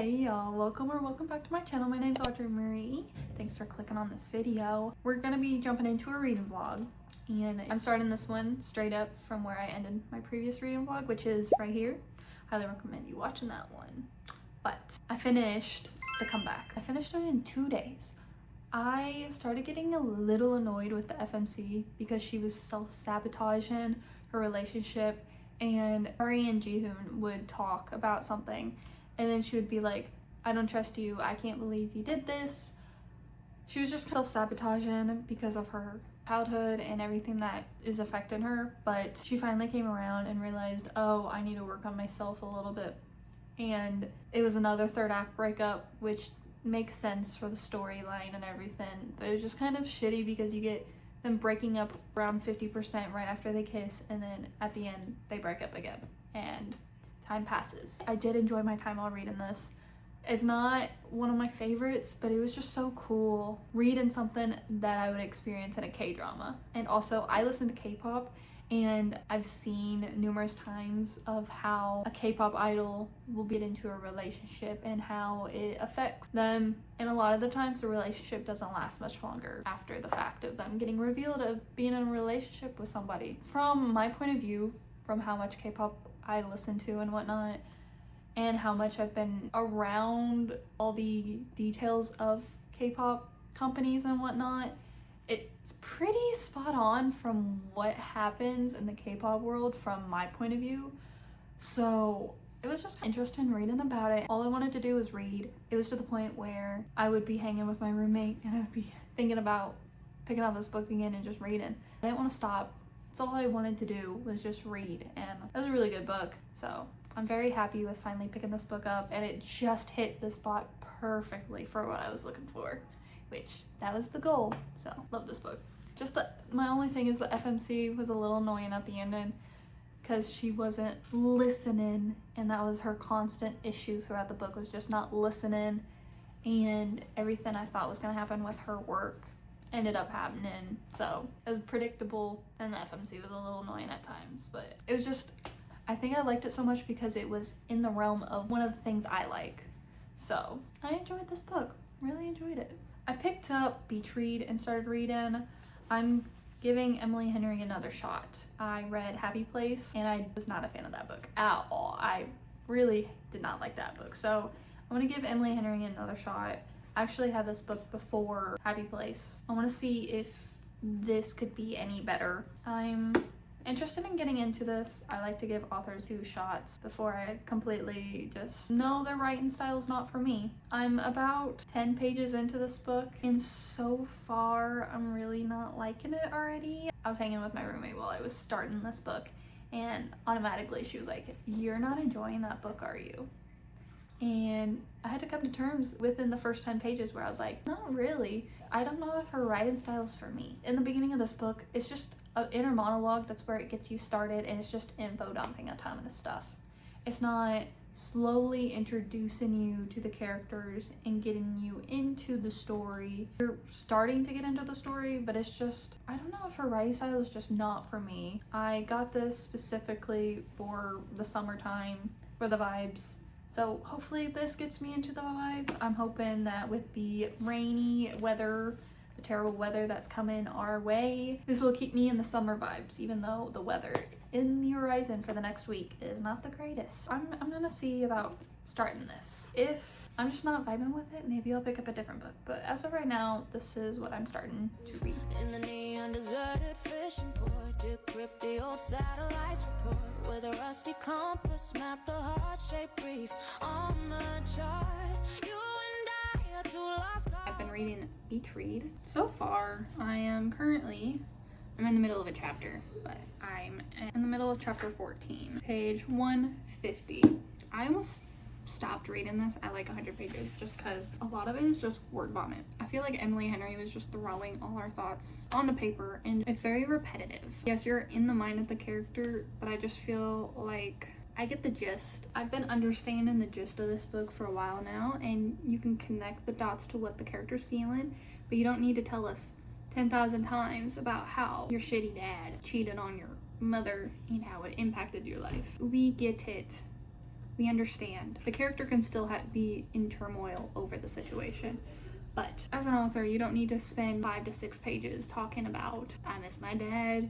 Hey y'all, welcome back to my channel. My name's Audrey Marie. Thanks for clicking on this video. We're gonna be jumping into a reading vlog, and I'm starting this one straight up from where I ended my previous reading vlog, which is right here. Highly recommend you watching that one. But I finished The Comeback. I finished it in 2 days. I started getting a little annoyed with the FMC because she was self-sabotaging her relationship, and Ari and Jihoon would talk about something and then she would be like, I don't trust you, I can't believe you did this. She was just self-sabotaging because of her childhood and everything that is affecting her, but she finally came around and realized, oh, I need to work on myself a little bit. And it was another third act breakup, which makes sense for the storyline and everything, but it was just kind of shitty because you get them breaking up around 50% right after they kiss, and then at the end they break up again and time passes. I did enjoy my time while reading this. It's not one of my favorites, but it was just so cool reading something that I would experience in a K-drama. And also I listen to K-pop, and I've seen numerous times of how a K-pop idol will get into a relationship and how it affects them, and a lot of the times the relationship doesn't last much longer after the fact of them getting revealed of being in a relationship with somebody. From my point of view, from how much K-pop I listen to and whatnot, and how much I've been around all the details of K-pop companies and whatnot, it's pretty spot on from what happens in the K-pop world from my point of view. So it was just interesting reading about it. All I wanted to do was read. It was to the point where I would be hanging with my roommate and I would be thinking about picking up this book again and just reading. I didn't want to stop. That's all I wanted to do was just read, and it was a really good book. So I'm very happy with finally picking this book up, and it just hit the spot perfectly for what I was looking for, which that was the goal. So love this book. Just my only thing is the FMC was a little annoying at the ending because she wasn't listening, and that was her constant issue throughout the book, was just not listening, and everything I thought was going to happen with her work ended up happening. So it was predictable, and the FMC was a little annoying at times, but it was just, I think I liked it so much because it was in the realm of one of the things I like. So I enjoyed this book, really enjoyed it. I picked up Beach Read and started reading. I'm giving Emily Henry another shot. I read Happy Place and I was not a fan of that book at all. I really did not like that book. So I want to give Emily Henry another shot. I actually had this book before Happy Place. I want to see if this could be any better. I'm interested in getting into this. I like to give authors 2 shots before I completely just know their writing style is not for me. I'm about 10 pages into this book, and so far I'm really not liking it already. I was hanging with my roommate while I was starting this book, and automatically she was like, "You're not enjoying that book, are you?" And I had to come to terms within the first 10 pages where I was like, not really. I don't know if her writing style is for me. In the beginning of this book, it's just an inner monologue. That's where it gets you started, and it's just info dumping a ton of stuff. It's not slowly introducing you to the characters and getting you into the story. You're starting to get into the story, but it's just, I don't know if her writing style is just not for me. I got this specifically for the summertime, for the vibes. So hopefully this gets me into the vibes. I'm hoping that with the rainy weather, the terrible weather that's coming our way, this will keep me in the summer vibes, even though the weather in the horizon for the next week is not the greatest. I'm gonna see about starting this. If I'm just not vibing with it, maybe I'll pick up a different book. But as of right now, this is what I'm starting to read. In the neon deserted fishing port, decrypt the old satellites report with a rusty compass, map the heart-shaped reef on the chart. You and I are 2 lost. I've been reading Beach Read. So far, I'm in the middle of a chapter, but I'm in the middle of chapter 14, page 150. I almost stopped reading this at like 100 pages just because a lot of it is just word vomit. I feel like Emily Henry was just throwing all her thoughts onto paper, and it's very repetitive. Yes, you're in the mind of the character, but I just feel like I get the gist. I've been understanding the gist of this book for a while now, and you can connect the dots to what the character's feeling, but you don't need to tell us 10,000 times about how your shitty dad cheated on your mother and how it impacted your life. We get it. We understand. The character can still be in turmoil over the situation. But as an author, you don't need to spend 5 to 6 pages talking about, I miss my dad,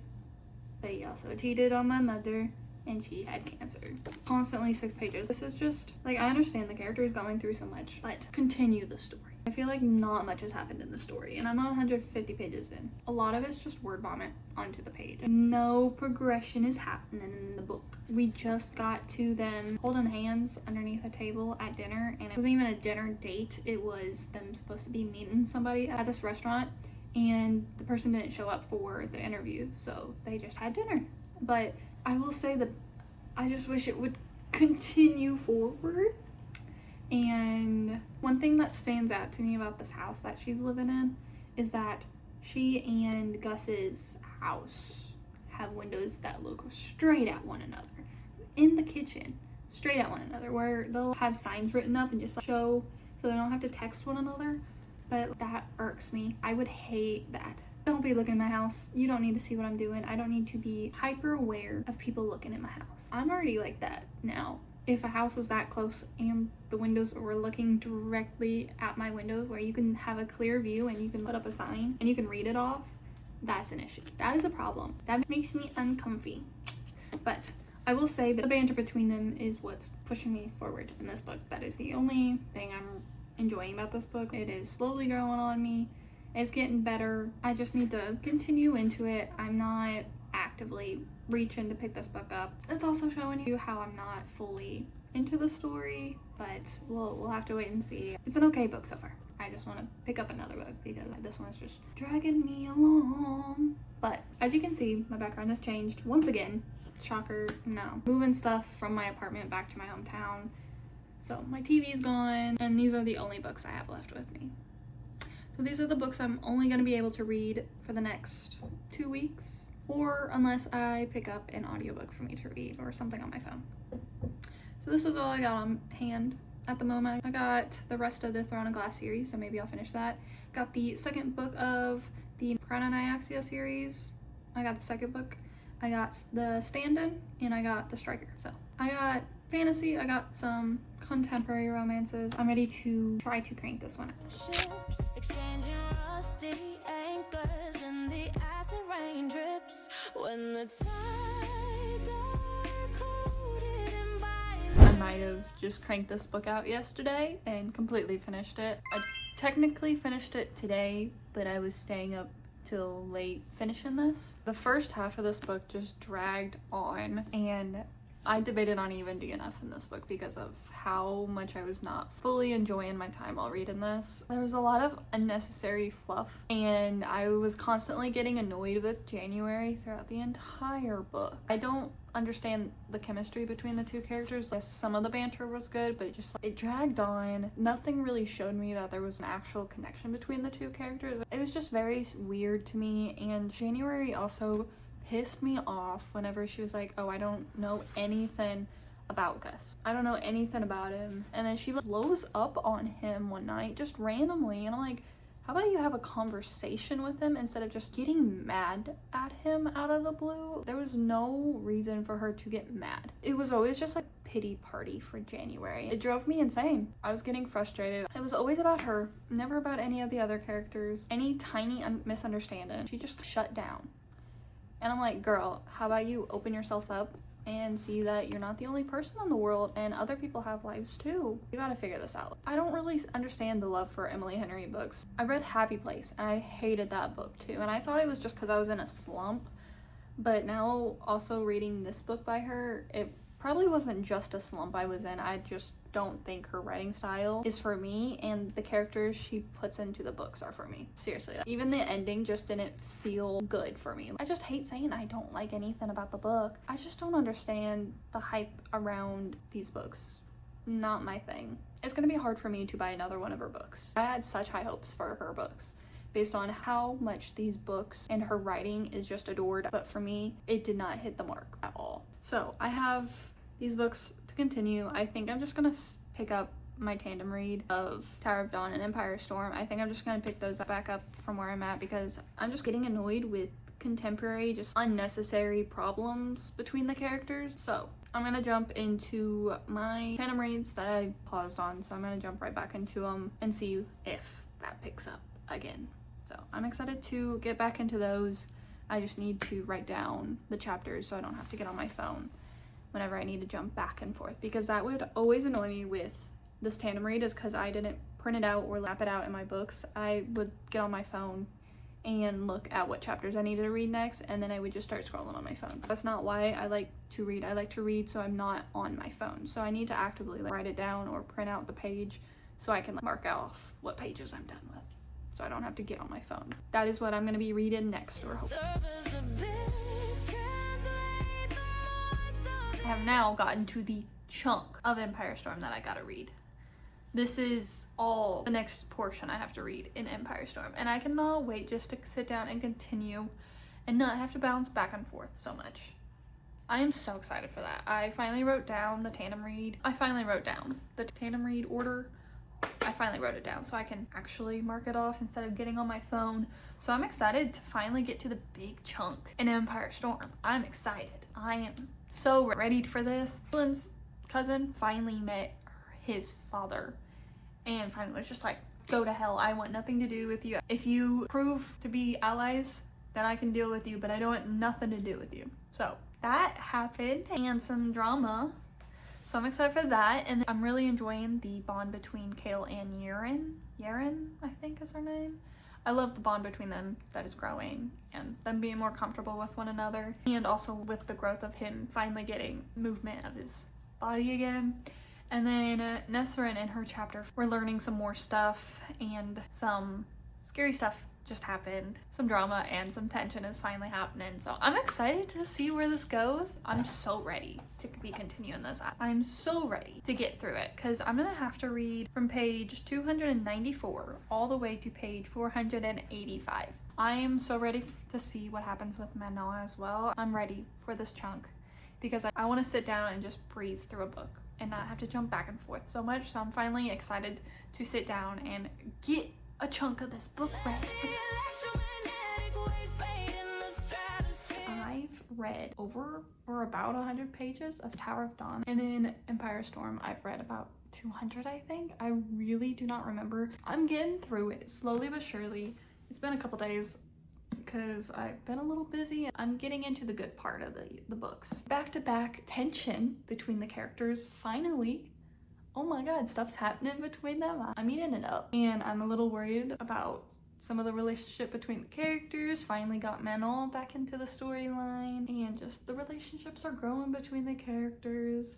but he also cheated on my mother, and she had cancer. Constantly 6 pages. This is just, like, I understand the character is going through so much, but continue the story. I feel like not much has happened in the story, and I'm 150 pages in. A lot of it's just word vomit onto the page. No progression is happening in the book. We just got to them holding hands underneath a table at dinner, and it wasn't even a dinner date. It was them supposed to be meeting somebody at this restaurant, and the person didn't show up for the interview, so they just had dinner. But I will say that I just wish it would continue forward. And one thing that stands out to me about this house that she's living in is that she and Gus's house have windows that look straight at one another in the kitchen, straight at one another, where they'll have signs written up and just like show so they don't have to text one another. But that irks me. I would hate that. Don't be looking at my house. You don't need to see what I'm doing. I don't need to be hyper aware of people looking at my house. I'm already like that now. If a house was that close and the windows were looking directly at my windows where you can have a clear view and you can put up a sign and you can read it off, that's an issue. That is a problem. That makes me uncomfy. But I will say that the banter between them is what's pushing me forward in this book. That is the only thing I'm enjoying about this book. It is slowly growing on me. It's getting better. I just need to continue into it. I'm not actively reaching to pick this book up. It's also showing you how I'm not fully into the story, but we'll have to wait and see. It's an okay book so far. I just want to pick up another book because this one's just dragging me along. But as you can see, my background has changed once again. Shocker, no. Moving stuff from my apartment back to my hometown. So my TV is gone, and these are the only books I have left with me. So these are the books I'm only going to be able to read for the next 2 weeks, or unless I pick up an audiobook for me to read or something on my phone. So this is all I got on hand at the moment. I got the rest of the Throne of Glass series, so maybe I'll finish that. Got the second book of the Crown of Nyaxia series. I got the second book. I got the Stand-In, and I got the Striker. So I got fantasy, I got some contemporary romances. I'm ready to try to crank this one out. Ships exchanging rusty anchors in the acid rain drips when the tides are coated in I might have just cranked this book out yesterday and completely finished it. I technically finished it today, but I was staying up till late finishing this. The first half of this book just dragged on, and I debated on even DNF in this book because of how much I was not fully enjoying my time while reading this. There was a lot of unnecessary fluff, and I was constantly getting annoyed with January throughout the entire book. I don't understand the chemistry between the two characters. Yes, some of the banter was good, but it dragged on. Nothing really showed me that there was an actual connection between the two characters. It was just very weird to me, and January also pissed me off whenever she was like, oh, I don't know anything about Gus. I don't know anything about him. And then she blows up on him one night just randomly, and I'm like, how about you have a conversation with him instead of just getting mad at him out of the blue? There was no reason for her to get mad. It was always just like pity party for January. It drove me insane. I was getting frustrated. It was always about her, never about any of the other characters. Any tiny misunderstanding, she just shut down. And I'm like, girl, how about you open yourself up and see that you're not the only person in the world and other people have lives too. You gotta figure this out. I don't really understand the love for Emily Henry books. I read Happy Place and I hated that book too, and I thought it was just because I was in a slump, but now also reading this book by her, it probably wasn't just a slump I was in. I just don't think her writing style is for me, and the characters she puts into the books are for me. Seriously, even the ending just didn't feel good for me. I just hate saying I don't like anything about the book. I just don't understand the hype around these books. Not my thing. It's gonna be hard for me to buy another one of her books. I had such high hopes for her books based on how much these books and her writing is just adored, but for me, it did not hit the mark at all. So I have these books to continue. I think I'm just gonna pick up my tandem read of Tower of Dawn and Empire Storm. I think I'm just gonna pick those back up from where I'm at because I'm just getting annoyed with contemporary, just unnecessary problems between the characters. So I'm gonna jump into my Tandem reads that I paused on, so I'm gonna jump right back into them and see if that picks up again. So I'm excited to get back into those. I just need to write down the chapters so I don't have to get on my phone whenever I need to jump back and forth, because that would always annoy me with this Tandem read, is because I didn't print it out or lap it out in my books. I would get on my phone and look at what chapters I needed to read next, and then I would just start scrolling on my phone. That's not why I like to read. I like to read so I'm not on my phone. So I need to actively write it down or print out the page so I can mark off what pages I'm done with, so I don't have to get on my phone. That is what I'm going to be reading next, or hopefully. I have now gotten to the chunk of Empire Storm that I gotta read. This is all the next portion I have to read in Empire Storm, and I cannot wait just to sit down and continue and not have to bounce back and forth so much. I am so excited for that. I finally wrote down the Tandem read. I finally wrote down the Tandem read order. I finally wrote it down so I can actually mark it off instead of getting on my phone. So I'm excited to finally get to the big chunk in Empire Storm. I'm excited. I am so ready for this. Dylan's cousin finally met his father and finally was just like, go to hell. I want nothing to do with you. If you prove to be allies, then I can deal with you, but I don't want nothing to do with you. So that happened, and some drama. So I'm excited for that, and I'm really enjoying the bond between Kale and Yaren. Yaren, I think is her name. I love the bond between them that is growing, and them being more comfortable with one another, and also with the growth of him finally getting movement of his body again. And then Nesrin in her chapter, we're learning some more stuff, and some scary stuff just happened. Some drama and some tension is finally happening. So I'm excited to see where this goes. I'm so ready to be continuing this. I'm so ready to get through it, because I'm gonna have to read from page 294 all the way to page 485. I am so ready to see what happens with Manon as well. I'm ready for this chunk because I want to sit down and just breeze through a book and not have to jump back and forth so much. So I'm finally excited to sit down and get a chunk of this book read. I've read over or about 100 pages of Tower of Dawn, and in Empire Storm I've read about 200, I think. I really do not remember. I'm getting through it slowly but surely. It's been a couple days because I've been a little busy. I'm getting into the good part of the books. Back-to-back tension between the characters, finally. Oh my god, stuff's happening between them. I'm eating it up. And I'm a little worried about some of the relationship between the characters. Finally got Manon back into the storyline, and just the relationships are growing between the characters,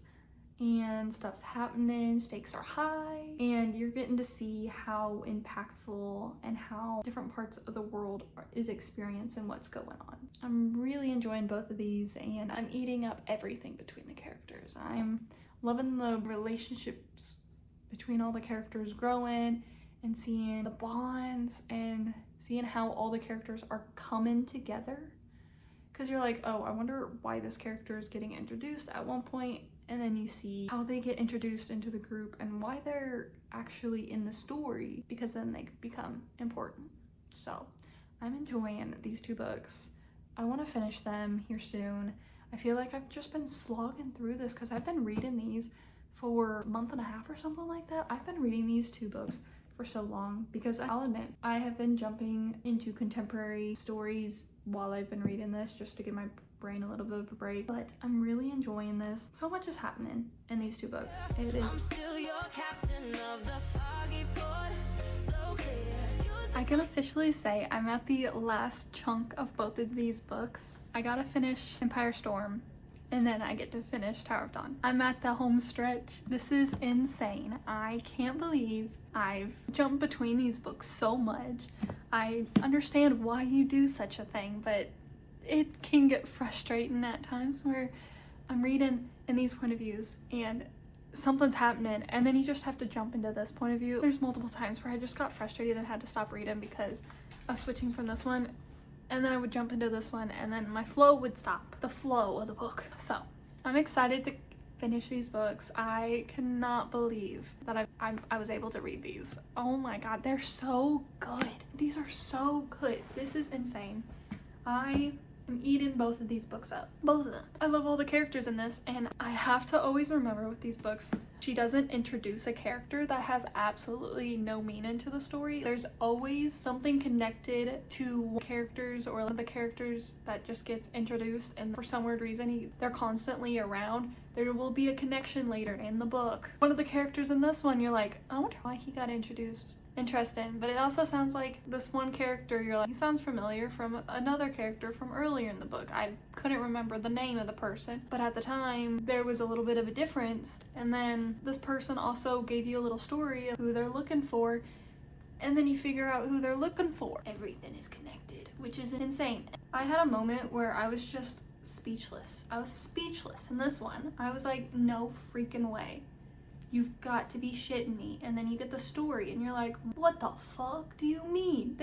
and stuff's happening, stakes are high, and you're getting to see how impactful and how different parts of the world is experiencing what's going on. I'm really enjoying both of these, and I'm eating up everything between the characters. I'm loving the relationships between all the characters growing, and seeing the bonds and seeing how all the characters are coming together. Because you're like, oh, I wonder why this character is getting introduced at one point, and then you see how they get introduced into the group and why they're actually in the story, because then they become important. So I'm enjoying these two books. I want to finish them here soon. I feel like I've just been slogging through this because I've been reading these for a month and a half or something like that. I've been reading these two books for so long because I'll admit I have been jumping into contemporary stories while I've been reading this just to give my brain a little bit of a break, but I'm really enjoying this. So much is happening in these two books. It is. I'm still your captain of the foggy port, so clear. I can officially say I'm at the last chunk of both of these books. I gotta finish Empire Storm, and then I get to finish Tower of Dawn. I'm at the home stretch. This is insane. I can't believe I've jumped between these books so much. I understand why you do such a thing, but it can get frustrating at times where I'm reading in these point of views and something's happening, and then you just have to jump into this point of view. There's multiple times where I just got frustrated and had to stop reading because of switching from this one, and then I would jump into this one, and then my flow would stop, the flow of the book. So I'm excited to finish these books. I cannot believe that I was able to read these. Oh my god, they're so good. These are so good. This is insane. I I'm eating both of these books up. Both of them. I love all the characters in this, and I have to always remember with these books, she doesn't introduce a character that has absolutely no meaning to the story. There's always something connected to characters or the characters that just gets introduced, and for some weird reason they're constantly around. There will be a connection later in the book. One of the characters in this one, you're like, I wonder why he got introduced. Interesting, but it also sounds like this one character, you're like, he sounds familiar from another character from earlier in the book. I couldn't remember the name of the person, but at the time there was a little bit of a difference, and then this person also gave you a little story of who they're looking for, and then you figure out who they're looking for. Everything is connected, which is insane. I had a moment where I was just speechless. I was speechless in this one. I was like, no freaking way. You've got to be shitting me. And then you get the story and you're like, what the fuck do you mean?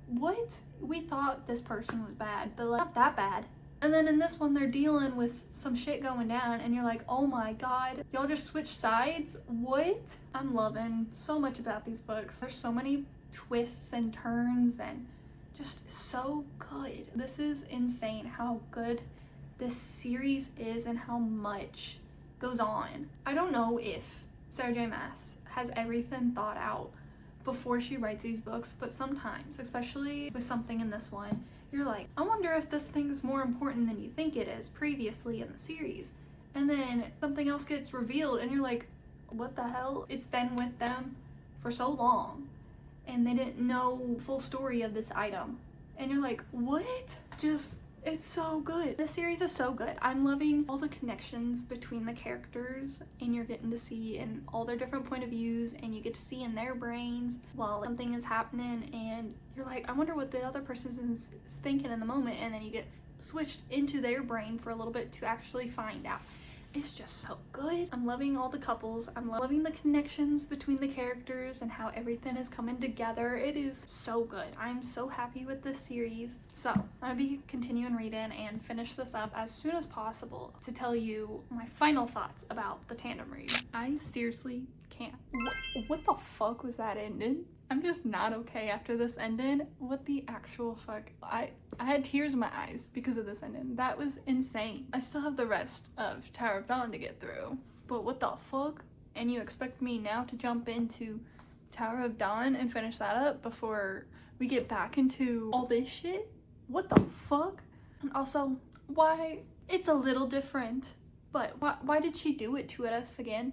What? We thought this person was bad, but like, not that bad. And then in this one, they're dealing with some shit going down and you're like, oh my god, y'all just switched sides? What? I'm loving so much about these books. There's so many twists and turns and just so good. This is insane how good this series is and how much goes on. I don't know if Sarah J. Maas has everything thought out before she writes these books, but sometimes, especially with something in this one, you're like, I wonder if this thing's more important than you think it is previously in the series. And then something else gets revealed and you're like, what the hell? It's been with them for so long and they didn't know the full story of this item. And you're like, what? It's so good. This series is so good. I'm loving all the connections between the characters, and you're getting to see in all their different point of views, and you get to see in their brains while something is happening, and you're like, I wonder what the other person is thinking in the moment, and then you get switched into their brain for a little bit to actually find out. It's just so good. I'm loving all the couples. I'm loving the connections between the characters and how everything is coming together. It is so good. I'm so happy with this series. So I'm gonna be continuing reading and finish this up as soon as possible to tell you my final thoughts about the tandem read. I seriously can't. What the fuck was that ending? I'm just not okay after this ending. What the actual fuck? I had tears in my eyes because of this ending. That was insane. I still have the rest of Tower of Dawn to get through, but what the fuck? And you expect me now to jump into Tower of Dawn and finish that up before we get back into all this shit? What the fuck? And also, why? It's a little different, but why did she do it to us again?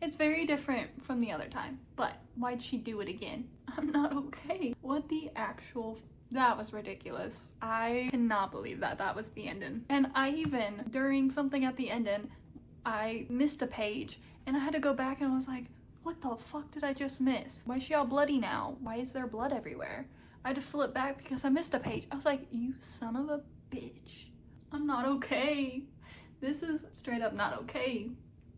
It's very different from the other time, but why'd she do it again? I'm not okay. What the actual... That was ridiculous. I cannot believe that was the ending. And I even, during something at the ending, I missed a page and I had to go back and I was like, what the fuck did I just miss? Why is she all bloody now? Why is there blood everywhere? I had to flip back because I missed a page. I was like, you son of a bitch. I'm not okay. This is straight up not okay.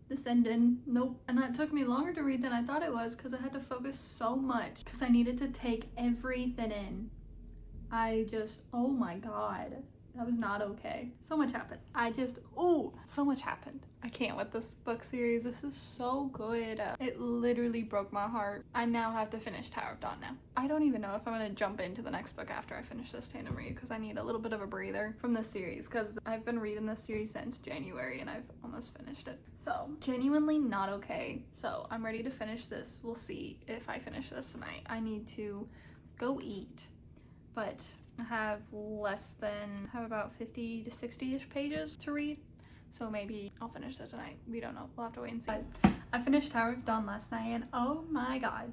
This ending, nope. And that took me longer to read than I thought it was because I had to focus so much because I needed to take everything in. Oh my god, that was not okay. So much happened. So much happened. I can't with this book series. This is so good. It literally broke my heart. I now have to finish Tower of Dawn now. I don't even know if I'm gonna jump into the next book after I finish this tandem read because I need a little bit of a breather from this series because I've been reading this series since January and I've almost finished it. So genuinely not okay. So I'm ready to finish this. We'll see if I finish this tonight. I need to go eat, but I have about 50 to 60-ish pages to read. So maybe I'll finish this tonight. We don't know. We'll have to wait and see. But I finished Tower of Dawn last night and oh my god.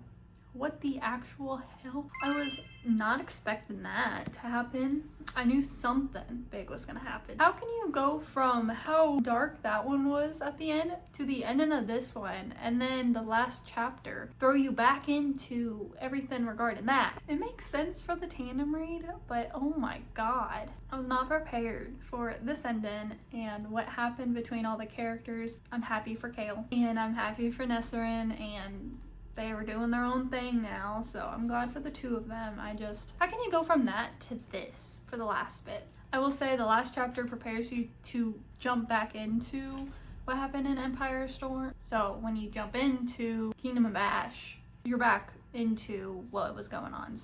What the actual hell? I was not expecting that to happen. I knew something big was gonna happen. How can you go from how dark that one was at the end to the ending of this one and then the last chapter throw you back into everything regarding that? It makes sense for the tandem read, but oh my god. I was not prepared for this ending and what happened between all the characters. I'm happy for Kale and I'm happy for Nesserin, and they were doing their own thing now, so I'm glad for the two of them. How can you go from that to this for the last bit? I will say the last chapter prepares you to jump back into what happened in Empire Storm. So when you jump into Kingdom of Ash, you're back into what was going on.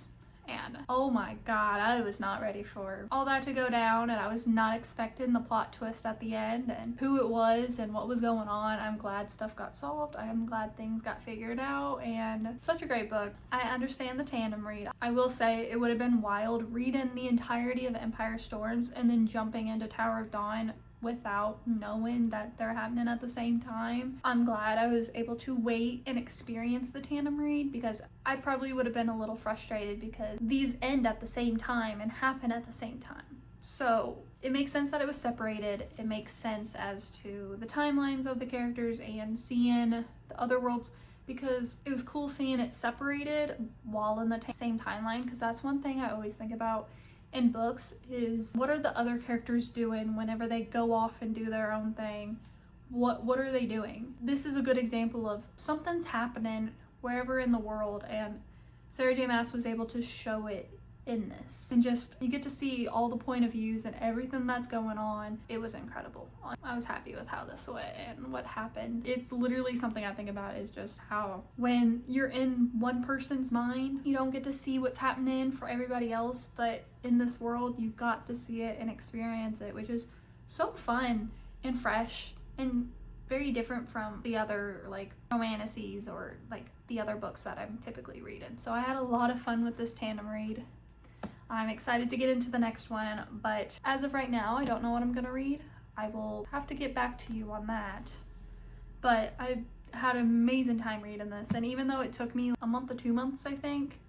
And oh my god, I was not ready for all that to go down, and I was not expecting the plot twist at the end and who it was and what was going on. I'm glad stuff got solved. I am glad things got figured out, and such a great book. I understand the tandem read. I will say it would have been wild reading the entirety of Empire Storms and then jumping into Tower of Dawn without knowing that they're happening at the same time. I'm glad I was able to wait and experience the tandem read, because I probably would have been a little frustrated because these end at the same time and happen at the same time. So it makes sense that it was separated. It makes sense as to the timelines of the characters and seeing the other worlds, because it was cool seeing it separated while in the same timeline, because that's one thing I always think about in books is what are the other characters doing whenever they go off and do their own thing. What are they doing? This is a good example of something's happening wherever in the world, and Sarah J Maas was able to show it in this, and just you get to see all the point of views and everything that's going on. It was incredible. I was happy with how this went and what happened. It's literally something I think about, is just how when you're in one person's mind, you don't get to see what's happening for everybody else, but in this world you got to see it and experience it, which is so fun and fresh and very different from the other like romances or like the other books that I'm typically reading. So I had a lot of fun with this tandem read. I'm excited to get into the next one, but as of right now, I don't know what I'm gonna read. I will have to get back to you on that. But I had an amazing time reading this, and even though it took me a month or 2 months, I think,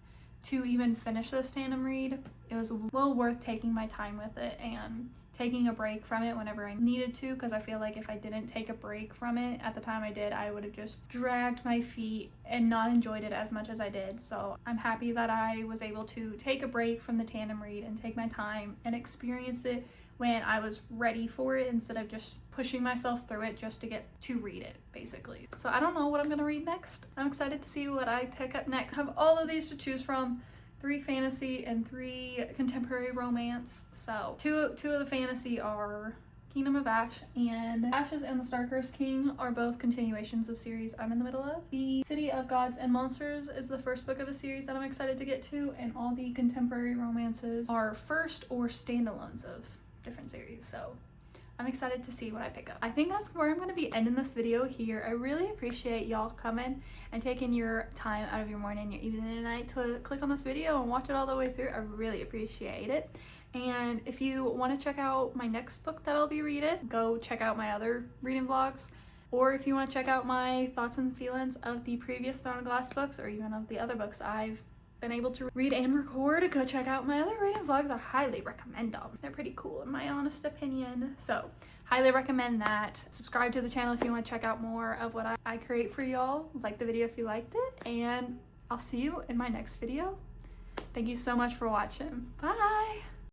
to even finish this tandem read, it was well worth taking my time with it and taking a break from it whenever I needed to, because I feel like if I didn't take a break from it at the time I did, I would have just dragged my feet and not enjoyed it as much as I did. So I'm happy that I was able to take a break from the tandem read and take my time and experience it when I was ready for it, instead of just pushing myself through it just to get to read it, basically. So I don't know what I'm gonna read next. I'm excited to see what I pick up next. I have all of these to choose from. 3 fantasy and 3 contemporary romance. So two of the fantasy are Kingdom of Ash and Ashes and the Star-Cursed King are both continuations of series I'm in the middle of. The City of Gods and Monsters is the first book of a series that I'm excited to get to, and all the contemporary romances are first or standalones of different series. So I'm excited to see what I pick up. I think that's where I'm going to be ending this video here. I really appreciate y'all coming and taking your time out of your morning, your evening, and night to click on this video and watch it all the way through. I really appreciate it. And if you want to check out my next book that I'll be reading, go check out my other reading vlogs. Or if you want to check out my thoughts and feelings of the previous Throne of Glass books, or even of the other books I've been able to read and record, go check out my other reading vlogs. I highly recommend them. They're pretty cool in my honest opinion. So highly recommend that. Subscribe to the channel if you want to check out more of what I create for y'all. Like the video if you liked it, and I'll see you in my next video. Thank you so much for watching. Bye!